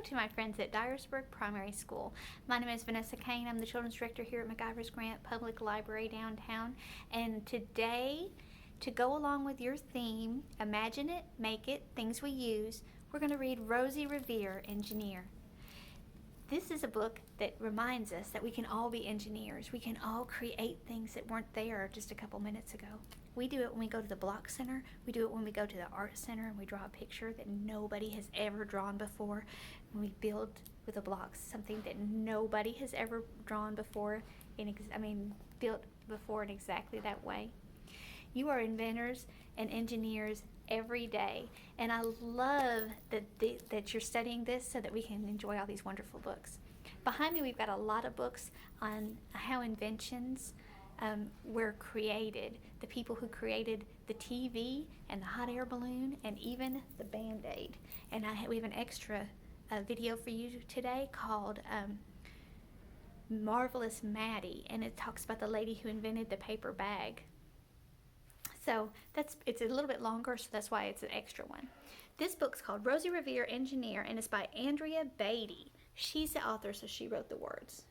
to my friends at Dyersburg Primary School. My name is Vanessa Kane. I'm the Children's Director here at MacIvers Grant Public Library downtown. And today, to go along with your theme, Imagine It, Make It, Things We Use, we're going to read Rosie Revere, Engineer. This is a book that reminds us that we can all be engineers. We can all create things that weren't there just a couple minutes ago. We do it when we go to the Block Center. We do it when we go to the Art Center and we draw a picture that nobody has ever drawn before. When we build with the blocks something that nobody has ever drawn before, built before in exactly that way. You are inventors and engineers every day, and I love that you're studying this so that we can enjoy all these wonderful books. Behind me we've got a lot of books on how inventions were created, the people who created the TV and the hot air balloon and even the Band-Aid. And we have an extra video for you today called Marvelous Maddie, and it talks about the lady who invented the paper bag. So it's a little bit longer, so that's why it's an extra one. This book's called Rosie Revere, Engineer, and it's by Andrea Beaty. She's the author, so she wrote the words.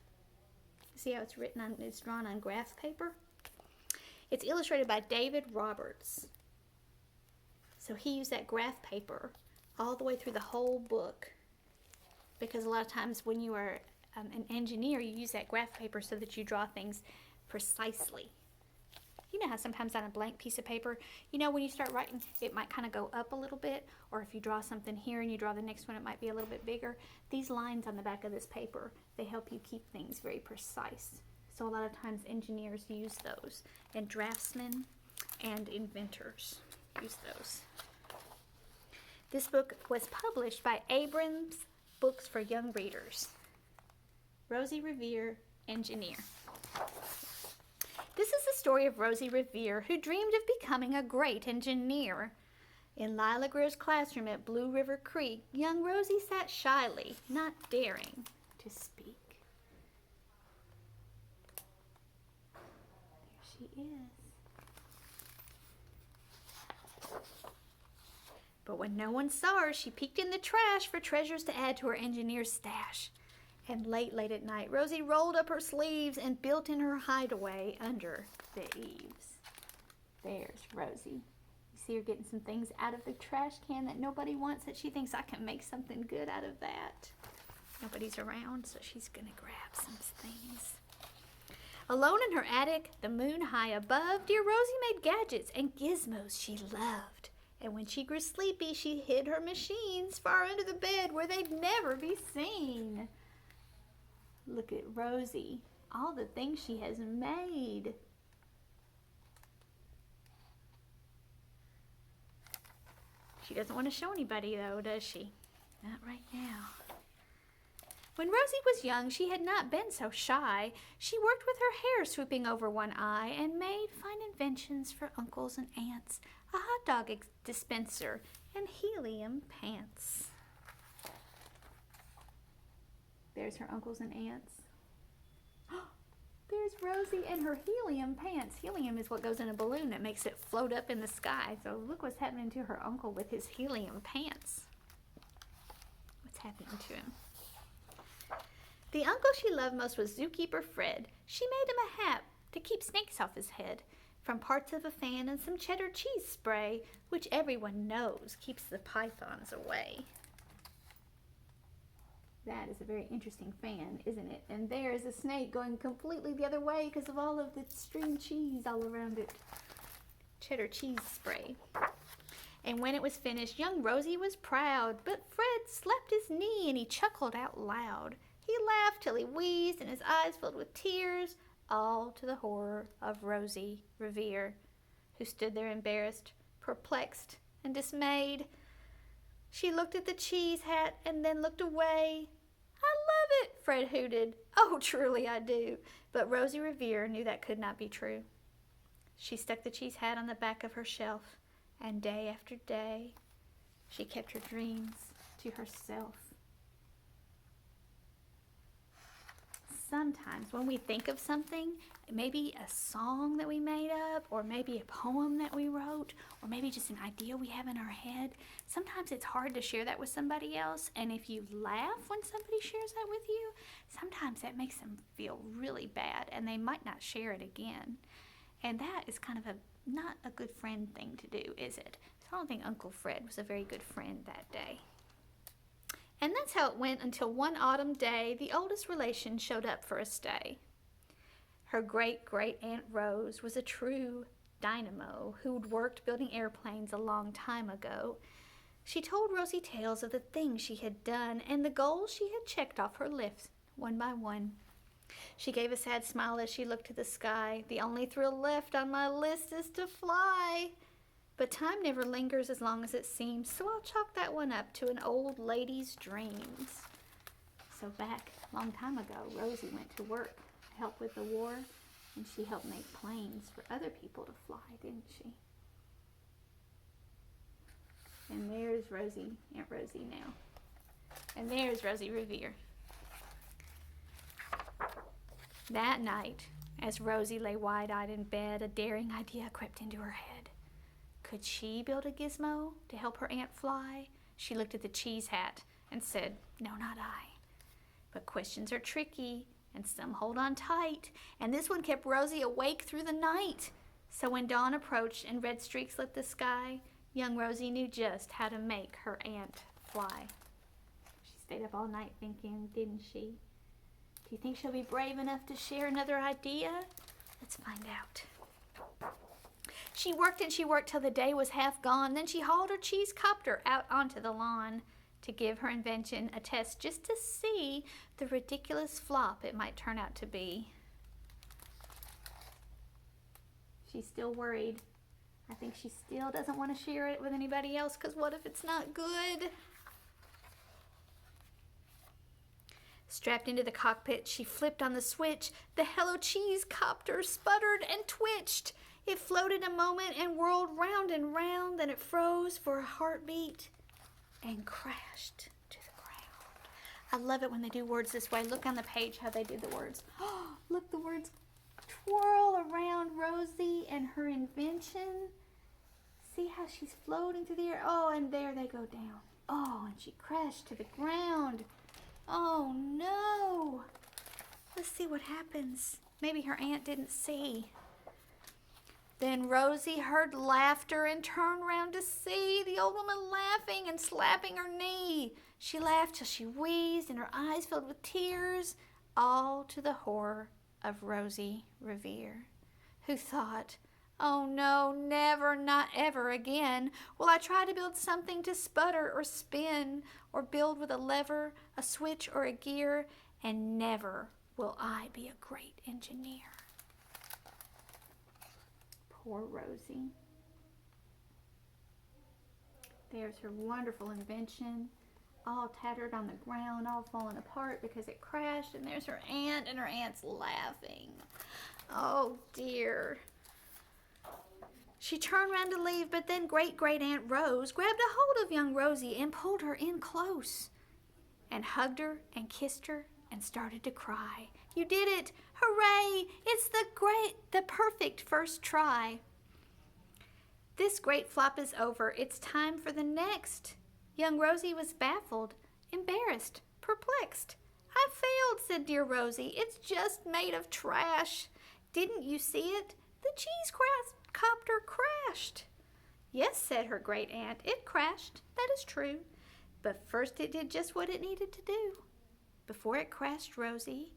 See how it's written on, it's drawn on graph paper? It's illustrated by David Roberts. So he used that graph paper all the way through the whole book, because a lot of times when you are an engineer, you use that graph paper so that you draw things precisely. You know how sometimes on a blank piece of paper, when you start writing, it might kind of go up a little bit, or if you draw something here and you draw the next one, it might be a little bit bigger. These lines on the back of this paper, they help you keep things very precise. So a lot of times engineers use those, and draftsmen and inventors use those. This book was published by Abrams Books for Young Readers. Rosie Revere, Engineer. This is the story of Rosie Revere, who dreamed of becoming a great engineer. In Lila Greer's classroom at Blue River Creek, young Rosie sat shyly, not daring to speak. There she is. But when no one saw her, she peeked in the trash for treasures to add to her engineer's stash. And late at night, Rosie rolled up her sleeves and built in her hideaway under the eaves. There's Rosie. You see her getting some things out of the trash can that nobody wants, that she thinks, I can make something good out of that. Nobody's around, so she's gonna grab some things. Alone in her attic, the moon high above, dear Rosie made gadgets and gizmos she loved. And when she grew sleepy, she hid her machines far under the bed where they'd never be seen. Look at Rosie, all the things she has made. She doesn't want to show anybody though, does she? Not right now. When Rosie was young, she had not been so shy. She worked with her hair swooping over one eye and made fine inventions for uncles and aunts, a hot dog dispenser, and helium pants. There's her uncles and aunts. There's Rosie and her helium pants. Helium is what goes in a balloon that makes it float up in the sky. So look what's happening to her uncle with his helium pants. What's happening to him? The uncle she loved most was Zookeeper Fred. She made him a hat to keep snakes off his head, from parts of a fan and some cheddar cheese spray, which everyone knows keeps the pythons away. That is a very interesting fan, isn't it? And there is a snake going completely the other way because of all of the string cheese all around it. Cheddar cheese spray. And when it was finished, young Rosie was proud, but Fred slapped his knee and he chuckled out loud. He laughed till he wheezed and his eyes filled with tears, all to the horror of Rosie Revere, who stood there embarrassed, perplexed, and dismayed. She looked at the cheese hat and then looked away. I love it, Fred hooted. Oh, truly I do. But Rosie Revere knew that could not be true. She stuck the cheese hat on the back of her shelf, and day after day, she kept her dreams to herself. sometimes when we think of something, maybe a song that we made up, or maybe a poem that we wrote, or maybe just an idea we have in our head, sometimes it's hard to share that with somebody else. And if you laugh when somebody shares that with you, sometimes that makes them feel really bad and they might not share it again. And that is kind of not a good friend thing to do, is it? So I don't think Uncle Fred was a very good friend that day. And that's how it went until one autumn day, the oldest relation showed up for a stay. Her great-great-aunt Rose was a true dynamo who'd worked building airplanes a long time ago. She told Rosie tales of the things she had done and the goals she had checked off her list one by one. She gave a sad smile as she looked to the sky. The only thrill left on my list is to fly. But time never lingers as long as it seems, so I'll chalk that one up to an old lady's dreams. So back a long time ago, Rosie went to work to help with the war, and she helped make planes for other people to fly, didn't she? And there's Rosie, Aunt Rosie now. And there's Rosie Revere. That night, as Rosie lay wide-eyed in bed, a daring idea crept into her head. Could she build a gizmo to help her aunt fly? She looked at the cheese hat and said, "No, not I." But questions are tricky, and some hold on tight, and this one kept Rosie awake through the night. So when dawn approached and red streaks lit the sky, young Rosie knew just how to make her aunt fly. She stayed up all night thinking, didn't she? Do you think she'll be brave enough to share another idea? Let's find out. She worked and she worked till the day was half gone. Then she hauled her cheese copter out onto the lawn to give her invention a test just to see the ridiculous flop it might turn out to be. She's still worried. I think she still doesn't want to share it with anybody else, because what if it's not good? Strapped into the cockpit, she flipped on the switch. The Hello Cheese copter sputtered and twitched. It floated a moment and whirled round and round, then it froze for a heartbeat and crashed to the ground. I love it when they do words this way. Look on the page how they did the words. Oh, look, the words twirl around Rosie and her invention. See how she's floating through the air? Oh, and there they go down. Oh, and she crashed to the ground. Oh, no. Let's see what happens. Maybe her aunt didn't see. Then Rosie heard laughter and turned round to see the old woman laughing and slapping her knee. She laughed till she wheezed and her eyes filled with tears, all to the horror of Rosie Revere, who thought, "Oh no, never, not ever again will I try to build something to sputter or spin or build with a lever, a switch, or a gear, and never will I be a great engineer." Poor Rosie. There's her wonderful invention, all tattered on the ground, all falling apart because it crashed, and there's her aunt, and her aunt's laughing. Oh dear. She turned round to leave, but then great-great-aunt Rose grabbed a hold of young Rosie and pulled her in close and hugged her and kissed her and started to cry. "You did it! Hooray! It's the perfect first try. This great flop is over. It's time for the next." Young Rosie was baffled, embarrassed, perplexed. "I failed," said dear Rosie. "It's just made of trash. Didn't you see it? The cheese copter crashed." "Yes," said her great aunt, "it crashed. That is true. But first it did just what it needed to do. Before it crashed, Rosie,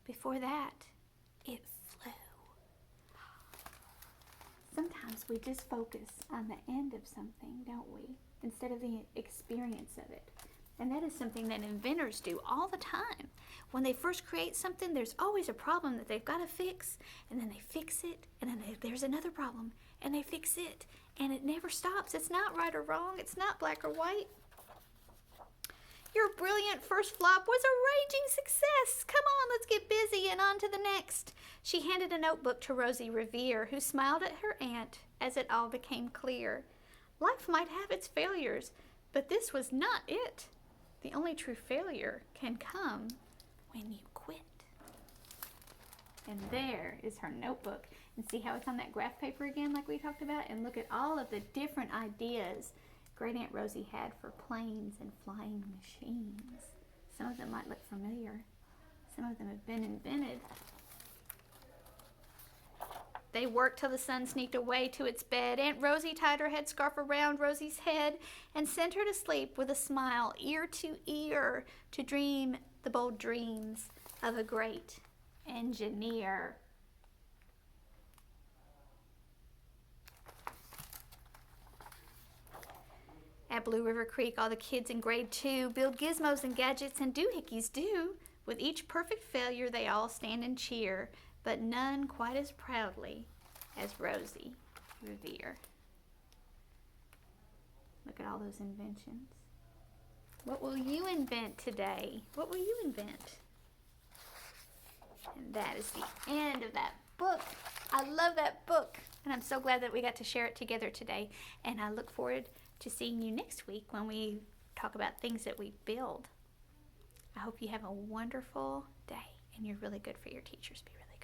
before that, it flew." Sometimes we just focus on the end of something, don't we? Instead of the experience of it. And that is something that inventors do all the time. When they first create something, there's always a problem that they've got to fix, and then they fix it, and then there's another problem, and they fix it, and it never stops. It's not right or wrong. It's not black or white. Your brilliant first flop was a raging success. Come on, let's get busy and on to the next. She handed a notebook to Rosie Revere, who smiled at her aunt as it all became clear. Life might have its failures, but this was not it. The only true failure can come when you quit. And there is her notebook. And see how it's on that graph paper again like we talked about? And look at all of the different ideas Great Aunt Rosie had for planes and flying machines. Some of them might look familiar. Some of them have been invented. They worked till the sun sneaked away to its bed. Aunt Rosie tied her headscarf around Rosie's head and sent her to sleep with a smile, ear to ear, to dream the bold dreams of a great engineer. At Blue River Creek, all the kids in grade 2 build gizmos and gadgets and doohickeys do. With each perfect failure, they all stand and cheer, but none quite as proudly as Rosie Revere. Look at all those inventions. What will you invent today? What will you invent? And that is the end of that book. I love that book, and I'm so glad that we got to share it together today. And I look forward to seeing you next week when we talk about things that we build. I hope you have a wonderful day, and you're really good for your teachers. Be really good.